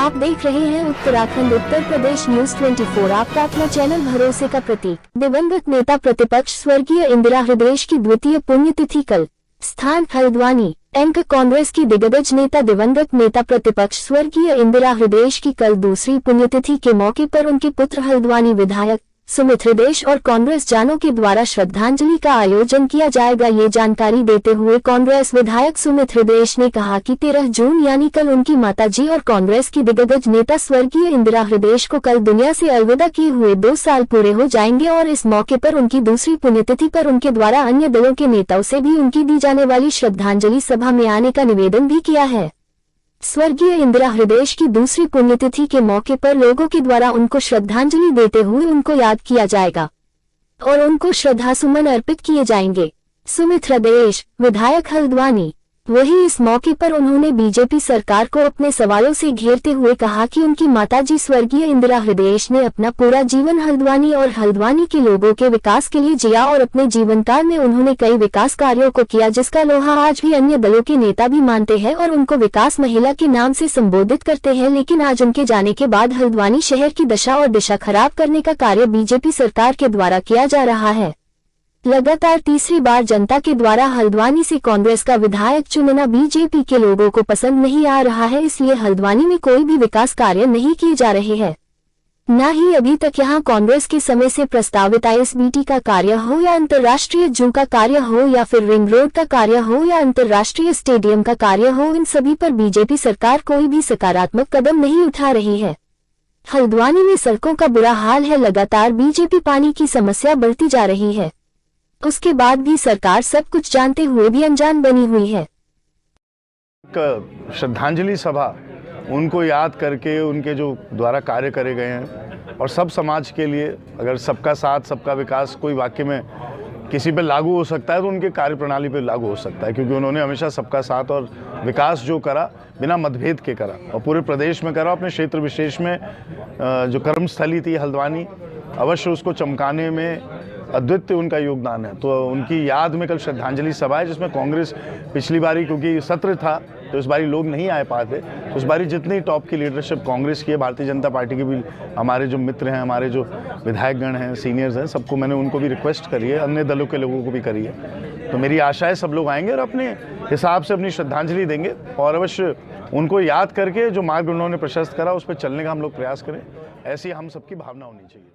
आप देख रहे हैं उत्तराखंड उत्तर प्रदेश न्यूज 24, आपका अपना चैनल भरोसे का प्रतीक। दिवंगत नेता प्रतिपक्ष स्वर्गीय इंदिरा हृदय की द्वितीय पुण्यतिथि कल। स्थान हल्द्वानी। एंकर कांग्रेस की दिग्गज नेता दिवंगत नेता प्रतिपक्ष स्वर्गीय इंदिरा हृदय की कल दूसरी पुण्यतिथि के मौके पर उनके पुत्र हल्द्वानी विधायक सुमित हृदय और कांग्रेस जानों के द्वारा श्रद्धांजलि का आयोजन किया जाएगा। ये जानकारी देते हुए कांग्रेस विधायक सुमित हृदय ने कहा कि 13 जून यानी कल उनकी माताजी और कांग्रेस की दिग्गज नेता स्वर्गीय इंदिरा हृदय को कल दुनिया से अलविदा किए हुए 2 साल पूरे हो जाएंगे और इस मौके पर उनकी दूसरी पुण्यतिथि पर उनके द्वारा अन्य दलों के नेताओं से भी उनकी दी जाने वाली श्रद्धांजलि सभा में आने का निवेदन भी किया है। स्वर्गीय इंदिरा हृदय की दूसरी पुण्यतिथि के मौके पर लोगों के द्वारा उनको श्रद्धांजलि देते हुए उनको याद किया जाएगा और उनको श्रद्धासुमन अर्पित किए जाएंगे। सुमित हृदय, विधायक हल्द्वानी। वहीं इस मौके पर उन्होंने बीजेपी सरकार को अपने सवालों से घेरते हुए कहा कि उनकी माताजी स्वर्गीय इंदिरा हृदय ने अपना पूरा जीवन हल्द्वानी और हल्द्वानी के लोगों के विकास के लिए जिया और अपने जीवन काल में उन्होंने कई विकास कार्यों को किया जिसका लोहा आज भी अन्य दलों के नेता भी मानते हैं और उनको विकास महिला के नाम से संबोधित करते हैं। लेकिन आज उनके जाने के बाद हल्द्वानी शहर की दशा और दिशा खराब करने का कार्य बीजेपी सरकार के द्वारा किया जा रहा है। लगातार तीसरी बार जनता के द्वारा हल्द्वानी से कांग्रेस का विधायक चुनना बीजेपी के लोगों को पसंद नहीं आ रहा है, इसलिए हल्द्वानी में कोई भी विकास कार्य नहीं किए जा रहे हैं। न ही अभी तक यहां कांग्रेस के समय से प्रस्तावित ISBT का कार्य हो या अंतर्राष्ट्रीय जू का कार्य हो या फिर रिंग रोड का कार्य हो या अंतर्राष्ट्रीय स्टेडियम का कार्य हो, इन सभी पर बीजेपी सरकार कोई भी सकारात्मक कदम नहीं उठा रही है। हल्द्वानी में सड़कों का बुरा हाल है। लगातार बीजेपी पानी की समस्या बढ़ती जा रही है, उसके बाद भी सरकार सब कुछ जानते हुए भी अनजान बनी हुई है। श्रद्धांजलि सभा उनको याद करके उनके जो द्वारा कार्य करे गए हैं और सब समाज के लिए, अगर सबका साथ सबका विकास कोई वाक्य में किसी पे लागू हो सकता है तो उनके कार्य प्रणाली पे लागू हो सकता है, क्योंकि उन्होंने हमेशा सबका साथ और विकास जो करा बिना मतभेद के करा और पूरे प्रदेश में करा। अपने क्षेत्र विशेष में जो कर्मस्थली थी हल्द्वानी, अवश्य उसको चमकाने में अद्वितीय उनका योगदान है। तो उनकी याद में कल श्रद्धांजलि सभा है, जिसमें कांग्रेस पिछली बारी क्योंकि सत्र था तो इस बारी लोग नहीं आए पाते, तो इस बारी जितनी टॉप की लीडरशिप कांग्रेस की है, भारतीय जनता पार्टी के भी हमारे जो मित्र हैं, हमारे जो विधायकगण हैं, सीनियर्स हैं, सबको मैंने उनको भी रिक्वेस्ट करी है, अन्य दलों के लोगों को भी करी है। तो मेरी आशा है सब लोग आएंगे और अपने हिसाब से अपनी श्रद्धांजलि देंगे और अवश्य उनको याद करके जो मार्ग उन्होंने प्रशस्त करा उस पर चलने का हम लोग प्रयास करें। ऐसी हम सबकी भावना होनी चाहिए।